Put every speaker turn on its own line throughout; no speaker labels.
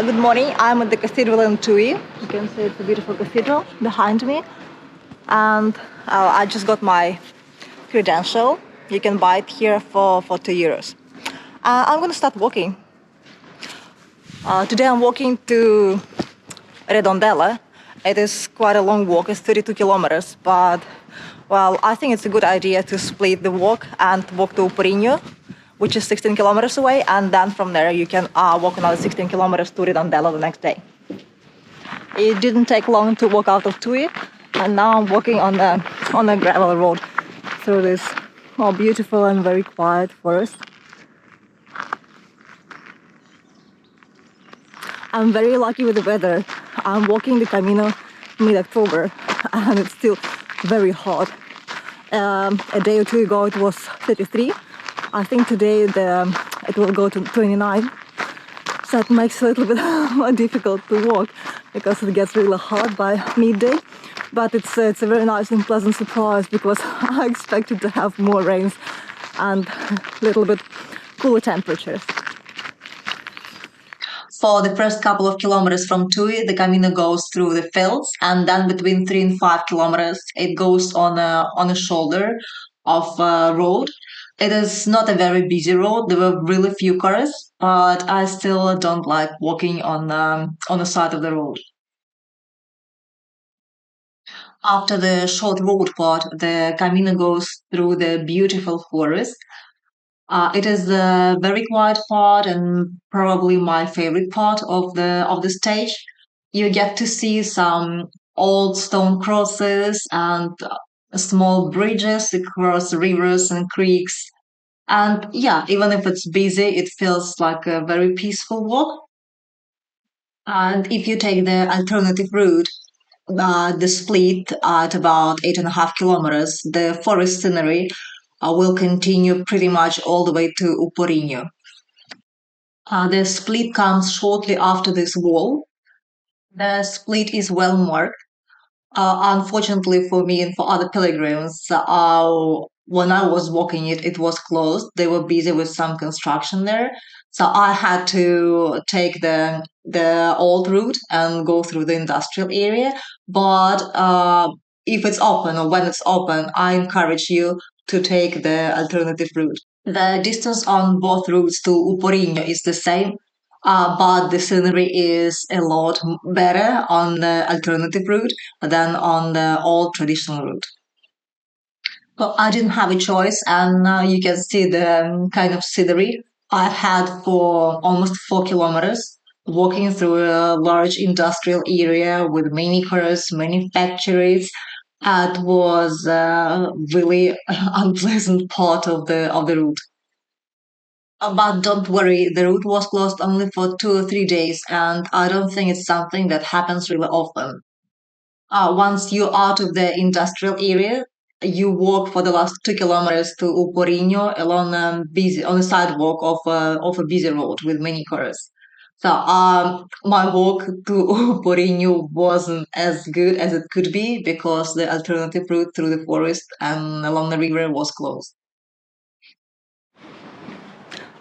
Good morning. I'm at the cathedral in Tui. You can see it's a beautiful cathedral behind me. And I just got my credential. You can buy it here for €2. I'm going to start walking. Today I'm walking to Redondela. It is quite a long walk. It's 32 kilometers. But, well, I think it's a good idea to split the walk and walk to Porriño, which is 16 kilometers away, and then from there you can walk another 16 kilometers to Redondela the next day. It didn't take long to walk out of Tui, and now I'm walking on a gravel road through this beautiful and very quiet forest. I'm very lucky with the weather. I'm walking the Camino mid-October, and it's still very hot. A day or two ago it was 33. I think today it will go to 29, so it makes it a little bit more difficult to walk because it gets really hot by midday. But it's a very nice and pleasant surprise because I expected to have more rains and a little bit cooler temperatures. For the first couple of kilometers from Tui, the Camino goes through the fields, and then between 3 and 5 kilometers it goes on a shoulder of a road. It is not a very busy road. There were really few cars, but I still don't like walking on the side of the road. After the short road part, the Camino goes through the beautiful forest. It is a very quiet part and probably my favorite part of the stage. You get to see some old stone crosses and small bridges across rivers and creeks. And yeah, even if it's busy, it feels like a very peaceful walk. And if you take the alternative route, the split at about 8.5 kilometers, the forest scenery will continue pretty much all the way to Porriño. The split comes shortly after this wall. The split is well marked. Unfortunately for me and for other pilgrims, when I was walking it, it was closed. They were busy with some construction there. So I had to take the old route and go through the industrial area. But if it's open or when it's open, I encourage you to take the alternative route. The distance on both routes to Porriño is the same, but the scenery is a lot better on the alternative route than on the old traditional route. Well, I didn't have a choice, and now you can see the kind of scenery I had for almost 4 kilometers, walking through a large industrial area with many cars, many factories. It was a really unpleasant part of the route. But don't worry, the route was closed only for 2 or 3 days, and I don't think it's something that happens really often. Once you're out of the industrial area, you walk for the last 2 kilometers to Porriño along on a sidewalk of a busy road with many cars. So my walk to Porriño wasn't as good as it could be because the alternative route through the forest and along the river was closed.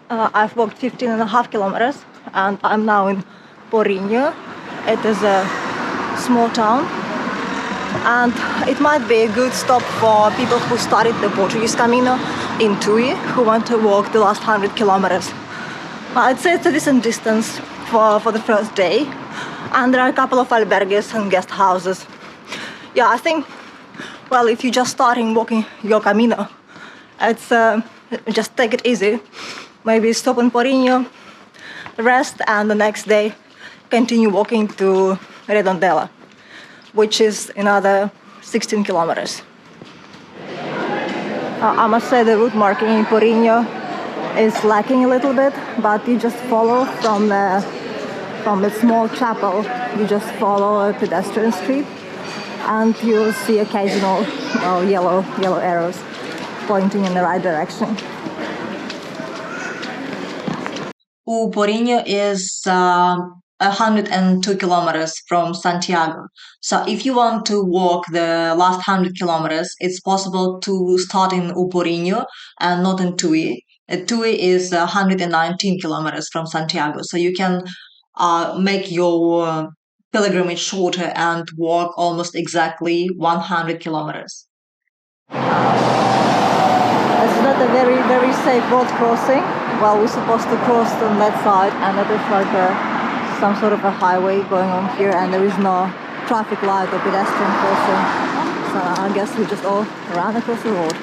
I've walked 15.5 kilometers and I'm now in Porriño. It is a small town and it might be a good stop for people who started the Portuguese Camino in Tui, who want to walk the last 100 kilometers. I'd say it's a decent distance for the first day, and there are a couple of albergues and guest houses. Yeah, I think, well, if you're just starting walking your Camino, it's just take it easy. Maybe stop in Porriño, rest, and the next day continue walking to Redondela, which is another 16 kilometers. I must say the route marking in Porriño is lacking a little bit, but you just follow from the small chapel. You just follow a pedestrian street, and you'll see occasional yellow arrows pointing in the right direction. Porriño is 102 kilometers from Santiago. So if you want to walk the last 100 kilometers, it's possible to start in Porriño and not in Tui. Tui is 119 kilometers from Santiago. So you can make your pilgrimage shorter and walk almost exactly 100 kilometers.
It's not a very safe road crossing. Well, we're supposed to cross on that side, and it is like some sort of a highway going on here, and there is no traffic light or pedestrian crossing. So I guess we just all ran across the road.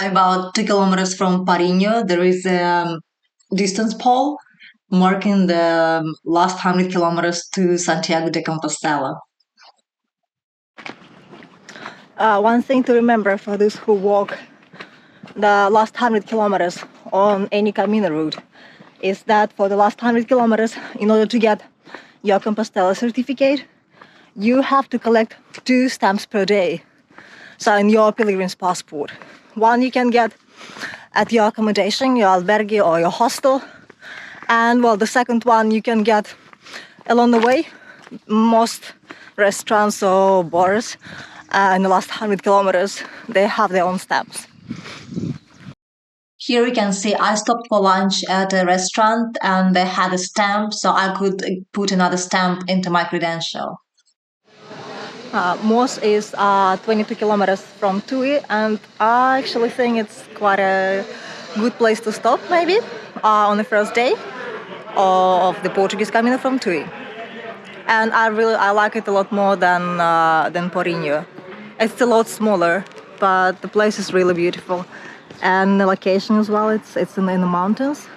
About 2 kilometers from Porriño, there is a distance pole marking the last 100 kilometers to Santiago de Compostela.
One thing to remember for those who walk the last 100 kilometers on any Camino route is that for the last 100 kilometers, in order to get your Compostela certificate, you have to collect 2 stamps per day. So in your pilgrim's passport. One you can get at your accommodation, your albergue or your hostel. And well, the second one you can get along the way. Most restaurants or bars in the last 100 kilometers, they have their own stamps.
Here you can see I stopped for lunch at a restaurant and they had a stamp, so I could put another stamp into my credential.
Mos is 22 kilometers from Tui, and I actually think it's quite a good place to stop, maybe, on the first day of the Portuguese Camino from Tui. And I like it a lot more than Porriño. It's a lot smaller, but the place is really beautiful, and the location as well. It's in the mountains.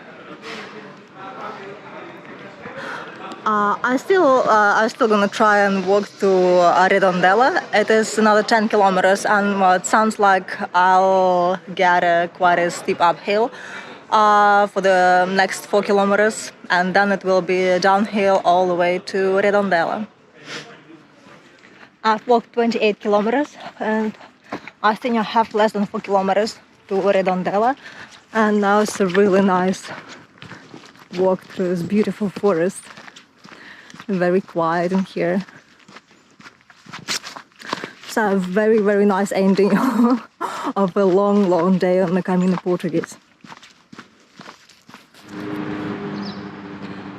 I'm still gonna try and walk to Redondela. It is another 10 kilometers, and it sounds like I'll get quite a steep uphill for the next 4 kilometers, and then it will be downhill all the way to Redondela. I've walked 28 kilometers, and I think I have less than 4 kilometers to Redondela, and now it's a really nice walk through this beautiful forest. Very quiet in here. So a very nice ending of a long day on the Camino Portuguese.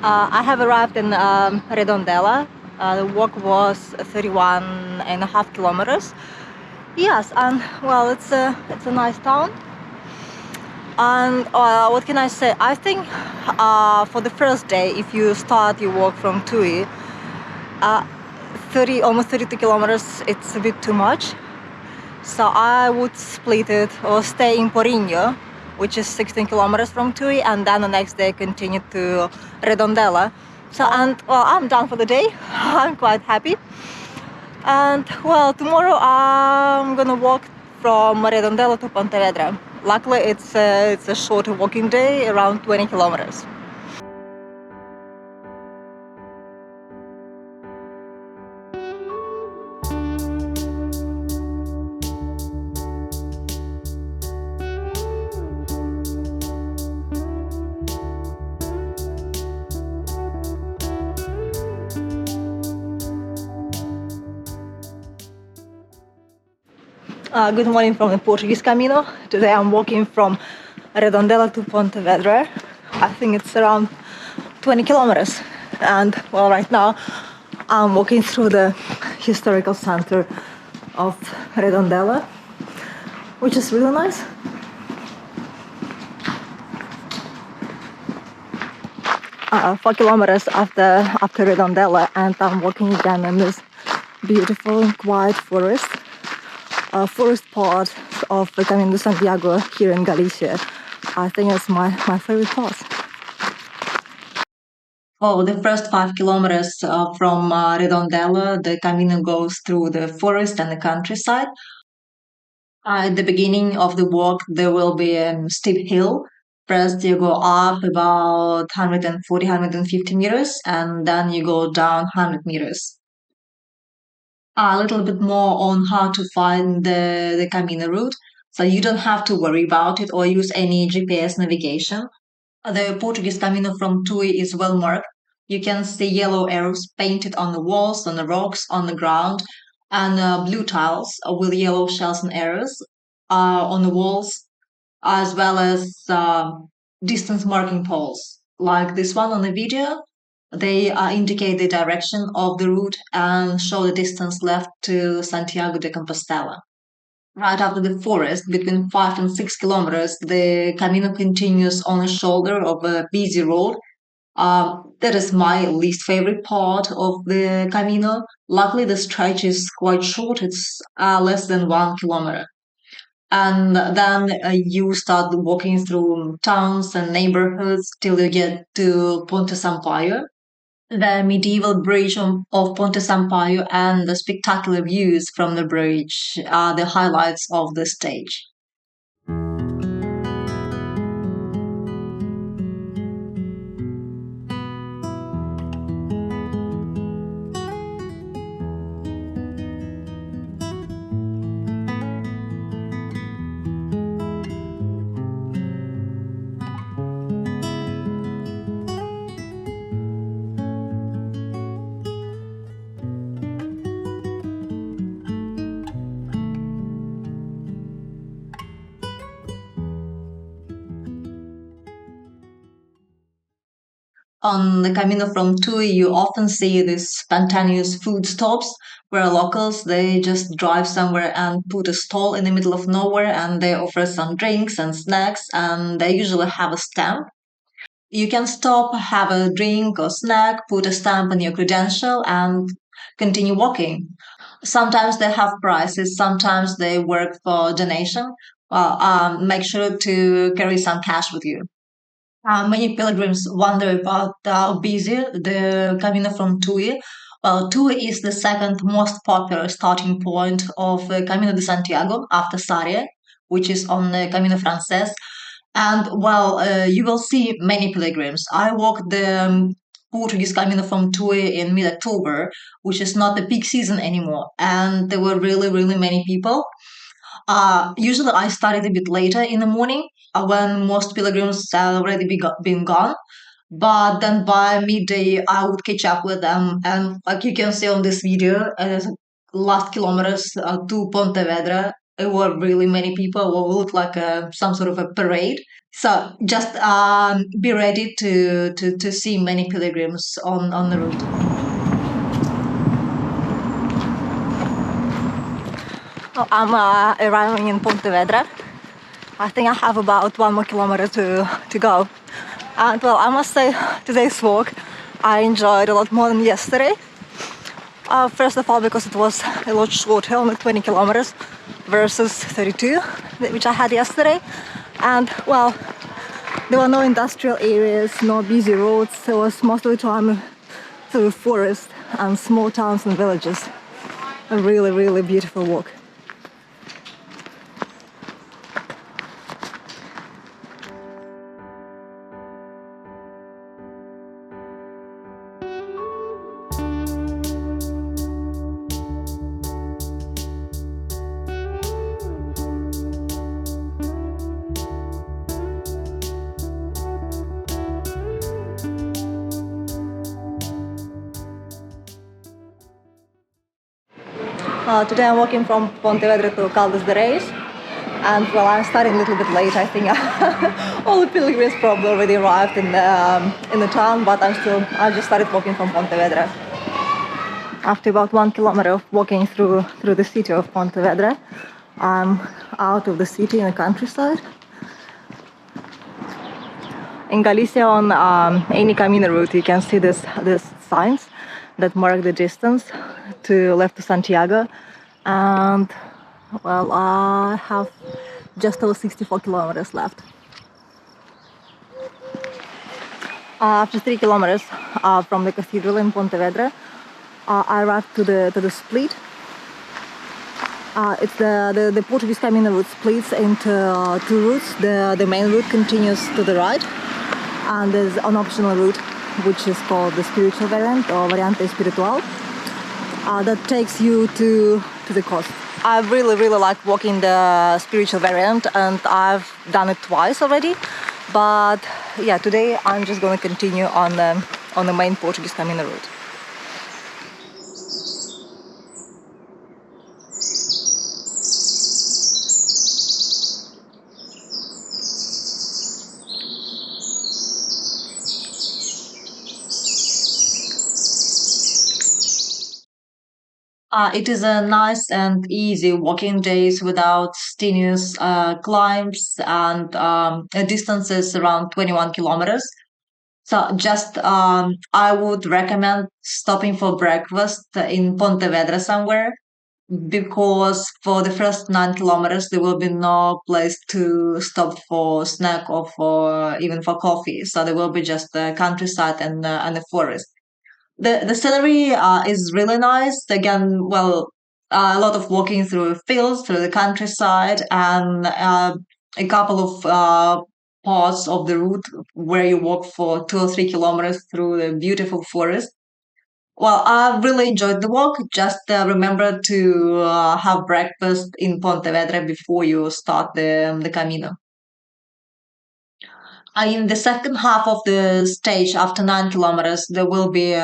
I have arrived in Redondela. The walk was 31.5 kilometers. Yes, and well, it's a nice town. And what can I say? I think for the first day, if you start your walk from Tui, almost 32 kilometers, it's a bit too much. So I would split it or stay in Porriño, which is 16 kilometers from Tui, and then the next day continue to Redondela. So, and well, I'm done for the day. I'm quite happy. And well, tomorrow I'm gonna walk from Redondela to Pontevedra. Luckily, it's a shorter walking day, around 20 kilometers. Good morning from the Portuguese Camino. Today I'm walking from Redondela to Pontevedra. I think it's around 20 kilometers. And well, right now I'm walking through the historical center of Redondela, which is really nice. Four kilometers after Redondela, and I'm walking again in this beautiful and quiet forest. Forest part of the Camino de Santiago here in Galicia. I think it's my favorite part.
Oh, the first 5 kilometers from Redondela, the Camino goes through the forest and the countryside. At the beginning of the walk, there will be a steep hill. First, you go up about 140, 150 meters, and then you go down 100 meters. A little bit more on how to find the Camino route. So you don't have to worry about it or use any GPS navigation. The Portuguese Camino from Tui is well marked. You can see yellow arrows painted on the walls, on the rocks, on the ground, and blue tiles with yellow shells and arrows on the walls. as well as distance marking poles. Like this one on the video, they indicate the direction of the route and show the distance left to Santiago de Compostela. Right after the forest, between 5 and 6 kilometers, the Camino continues on a shoulder of a busy road. That is my least favorite part of the Camino. Luckily, the stretch is quite short, it's less than 1 kilometer. And then you start walking through towns and neighborhoods till you get to Ponte Sampaio. The medieval bridge of Ponte Sampaio and the spectacular views from the bridge are the highlights of the stage. On the Camino from Tui, you often see these spontaneous food stops where locals they just drive somewhere and put a stall in the middle of nowhere and they offer some drinks and snacks and they usually have a stamp. You can stop, have a drink or snack, put a stamp on your credential and continue walking. Sometimes they have prices, sometimes they work for donation. Well, make sure to carry some cash with you. Many pilgrims wonder about how busy the Camino from Tui. Well, Tui is the second most popular starting point of Camino de Santiago after Sarria, which is on the Camino Frances. And well, you will see many pilgrims. I walked the Portuguese Camino from Tui in mid-October, which is not the peak season anymore, and there were really, really many people. Usually, I started a bit later in the morning when most pilgrims had already been gone. But then by midday, I would catch up with them. And like you can see on this video, last kilometers to Pontevedra, there were really many people. It looked like some sort of a parade. So just be ready to see many pilgrims on the route.
Oh, I'm arriving in Pontevedra. I think I have about 1 more kilometer to go. And well, I must say today's walk I enjoyed a lot more than yesterday. First of all, because it was a lot shorter, only 20 kilometers versus 32, which I had yesterday. And well, there were no industrial areas, no busy roads. It was most of the time through forest and small towns and villages. A really, really beautiful walk. Today I'm walking from Pontevedra to Caldas de Reis, and well, I'm starting a little bit late. I think all the pilgrims probably already arrived in the town, but I just started walking from Pontevedra. After about 1 kilometer of walking through the city of Pontevedra, I'm out of the city in the countryside. In Galicia, on any Camino route, you can see this signs that mark the distance to left to Santiago, and well, I have just over 64 kilometers left. After 3 kilometers from the cathedral in Pontevedra, I arrived to the split. It's the Portuguese Camino route splits into two routes. The main route continues to the right, and there's an optional route which is called the spiritual variant or Variante Espiritual that takes you to the coast. I really like walking the spiritual variant, and I've done it twice already. But yeah, today I'm just going to continue on the main Portuguese Camino route.
It is a nice and easy walking days without strenuous climbs and distances around 21 kilometers. So just I would recommend stopping for breakfast in Pontevedra somewhere because for the first 9 kilometers there will be no place to stop for snack or for even for coffee. So there will be just the countryside and the forest. The scenery is really nice. Again, well, a lot of walking through fields, through the countryside, and a couple of parts of the route where you walk for 2 or 3 kilometers through the beautiful forest. Well, I really enjoyed the walk. Just remember to have breakfast in Pontevedra before you start the Camino. In the second half of the stage, after 9 kilometers, there will be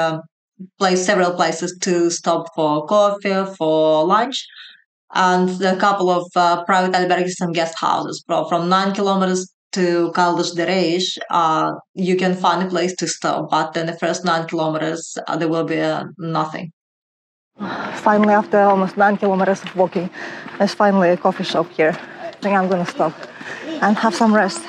several places to stop for coffee, for lunch, and a couple of private albergues and guest houses. From 9 kilometers to Caldas de Reis, you can find a place to stop, but in the first 9 kilometers, there will be nothing.
Finally, after almost 9 kilometers of walking, there's finally a coffee shop here. I think I'm gonna stop and have some rest.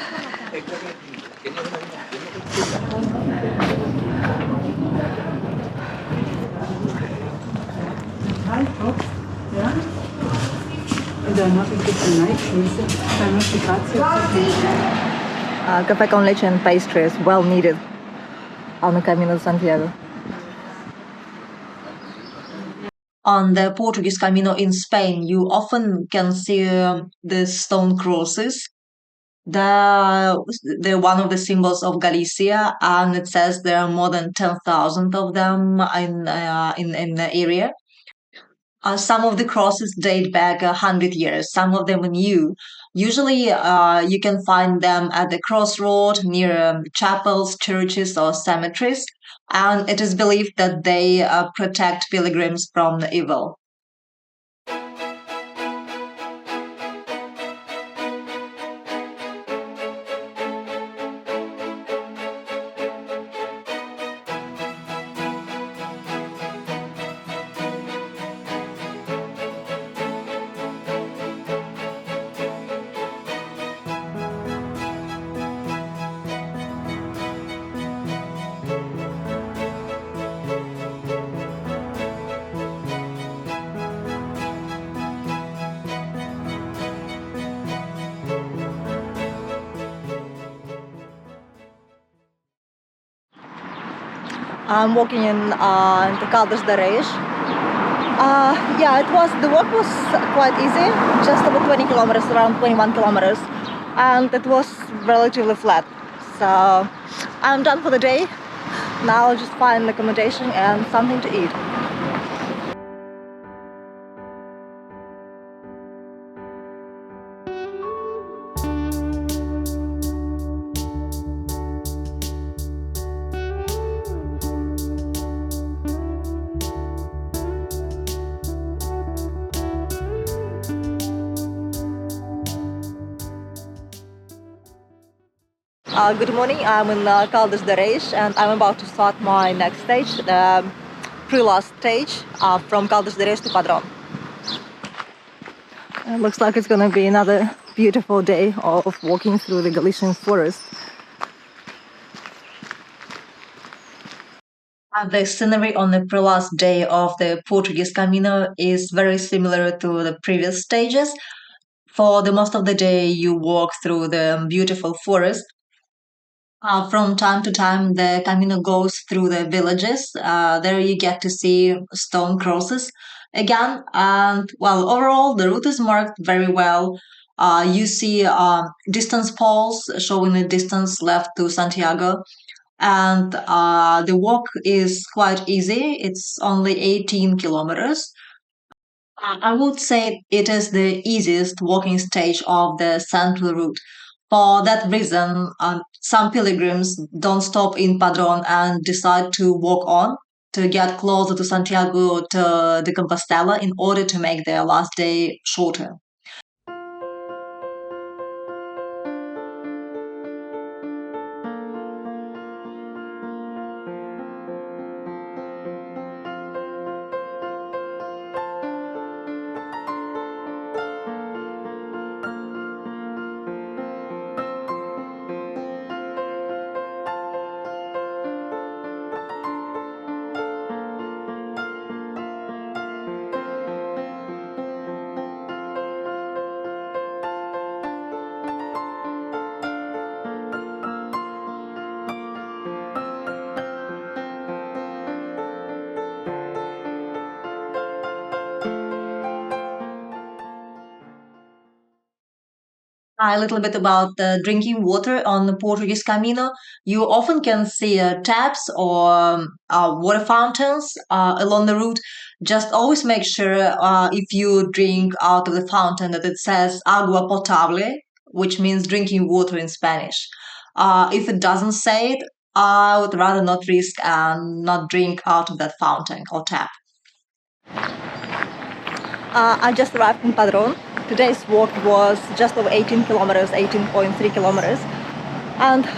Café con leche and pastry is well needed on the Camino de Santiago.
On the Portuguese Camino in Spain, you often can see the stone crosses. They're one of the symbols of Galicia, and it says there are more than 10,000 of them in the area. Some of the crosses date back 100 years, some of them are new. Usually, you can find them at the crossroad near chapels, churches, or cemeteries, and it is believed that they protect pilgrims from evil.
I'm walking into Caldas de Reis. Yeah, the walk was quite easy, just about 20 kilometers, around 21 kilometers, and it was relatively flat. So I'm done for the day. Now I'll just find accommodation and something to eat. Good morning, I'm in Caldas de Reis and I'm about to start my next stage, the pre-last stage from Caldas de Reis to Padrón. It looks like it's gonna be another beautiful day of walking through the Galician forest.
The scenery on the pre-last day of the Portuguese Camino is very similar to the previous stages. For the most of the day, you walk through the beautiful forest. From time to time, the Camino goes through the villages. There you get to see stone crosses again. And well, overall, the route is marked very well. You see distance poles showing the distance left to Santiago. And the walk is quite easy. It's only 18 kilometers. I would say it is the easiest walking stage of the central route. For that reason, some pilgrims don't stop in Padrón and decide to walk on to get closer to Santiago de Compostela in order to make their last day shorter. A little bit about the drinking water on the Portuguese Camino. You often can see taps or water fountains along the route. Just always make sure if you drink out of the fountain that it says agua potable, which means drinking water in Spanish. If it doesn't say it, I would rather not risk and not drink out of that fountain or tap.
I just arrived in Padrón. Today's walk was just over 18 kilometers, 18.3 kilometers. And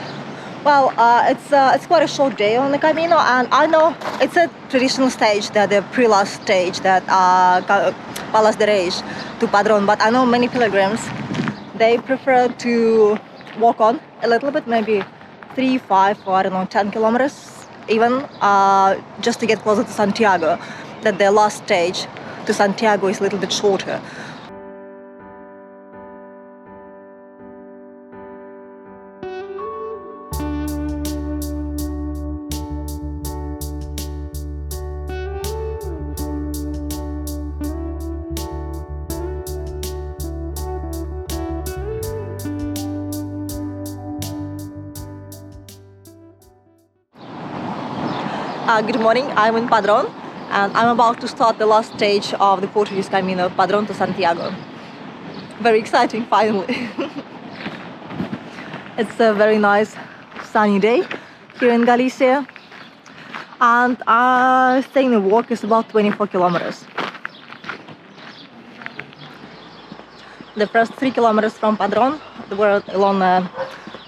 well, it's quite a short day on the Camino, and I know it's a traditional stage, the pre-last stage, that Caldas de Reis to Padrón, but I know many pilgrims, they prefer to walk on a little bit, maybe 3, 5, or I don't know, 10 kilometers even, just to get closer to Santiago, that the last stage to Santiago is a little bit shorter. Good morning, I'm in Padrón, and I'm about to start the last stage of the Portuguese Camino, Padrón to Santiago. Very exciting, finally. It's a very nice sunny day here in Galicia, and I think the walk is about 24 kilometers. The first 3 kilometers from Padrón were along a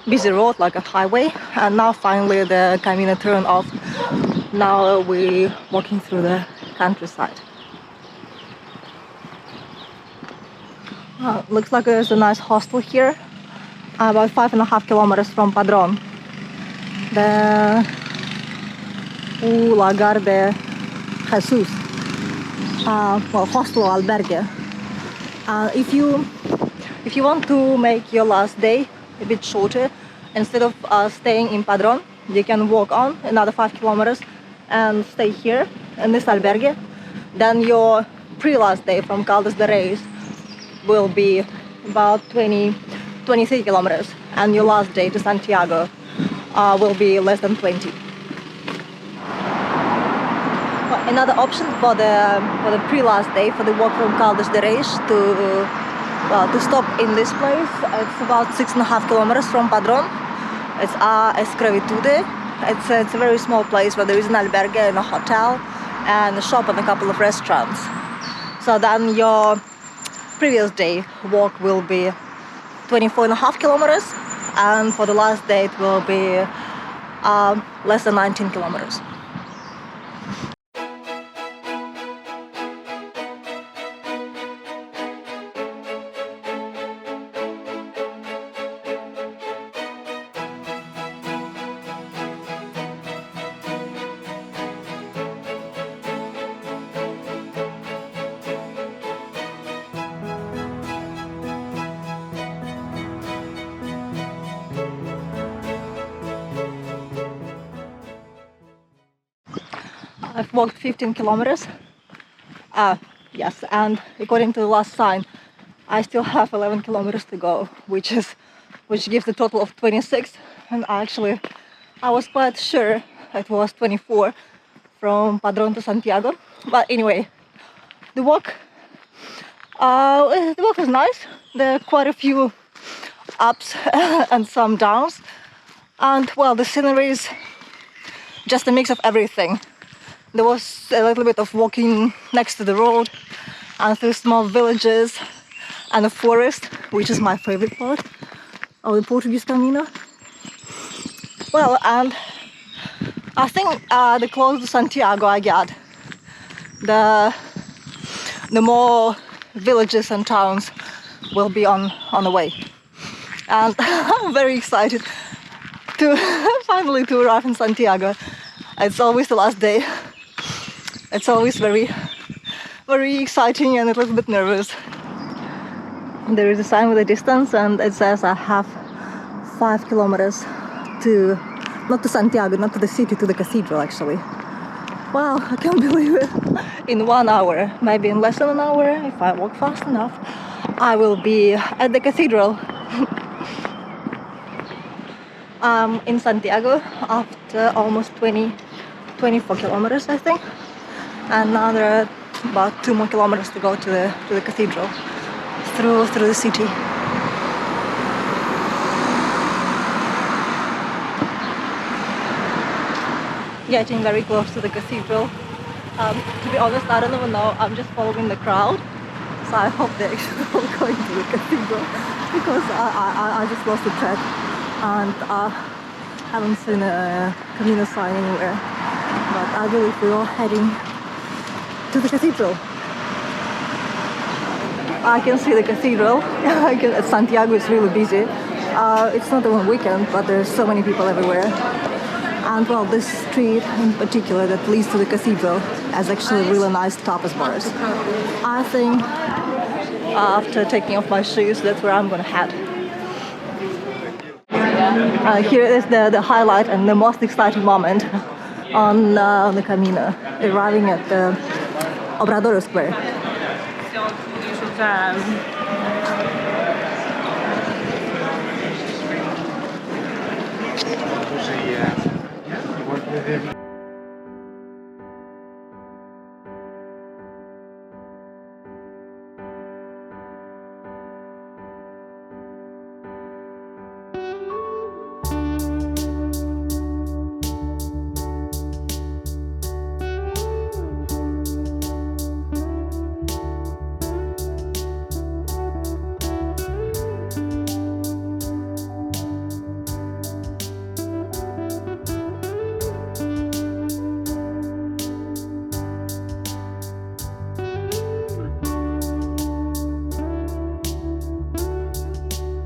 busy road, like a highway, and now finally the Camino turned off. Now we're walking through the countryside. Looks like there's a nice hostel here, about 5.5 kilometers from Padrón. The Lagar de Jesus, well, hostel albergue. If you want to make your last day a bit shorter, instead of staying in Padrón, you can walk on another 5 kilometers and stay here in this albergue. Then your pre-last day from Caldas de Reis will be about 23 kilometers, and your last day to Santiago will be less than 20. Well, another option for the pre-last day, for the walk from Caldas de Reis to stop in this place. It's about 6.5 kilometers from Padrón. It's Escravitude. It's a very small place where there is an albergue and a hotel and a shop and a couple of restaurants. So then your previous day walk will be 24.5 kilometers, and for the last day it will be less than 19 kilometers. I've walked 15 kilometers. Yes, and according to the last sign, I still have 11 kilometers to go, which gives a total of 26. And actually, I was quite sure it was 24 from Padrón to Santiago. But anyway, the walk was nice. There are quite a few ups and some downs, and well, the scenery is just a mix of everything. There was a little bit of walking next to the road and through small villages and a forest, which is my favorite part of the Portuguese Camino. Well, and I think the closer to Santiago I get, the more villages and towns will be on the way. And I'm very excited to finally to arrive in Santiago. It's always the last day. It's always very, very exciting and a little bit nervous. There is a sign with a distance, and it says I have 5 kilometers to, not to Santiago, not to the city, to the cathedral actually. Wow, I can't believe it. In 1 hour, maybe in less than an hour, if I walk fast enough, I will be at the cathedral In Santiago after almost 24 kilometers, I think. And now there are about 2 more kilometers to go to the cathedral through the city. Getting very close to the cathedral. To be honest, I don't even know. I'm just following the crowd, so I hope they're actually all going to the cathedral because I just lost the track and haven't seen a Camino sign anywhere. But I believe we're all heading to the cathedral. I can see the cathedral. Santiago is really busy. It's not even weekend, but there's so many people everywhere. And well, this street in particular that leads to the cathedral has actually really nice tapas bars. I think after taking off my shoes, that's where I'm gonna head. Here is the highlight and the most exciting moment on the Camino, arriving at the Obrador Square.
Work with him.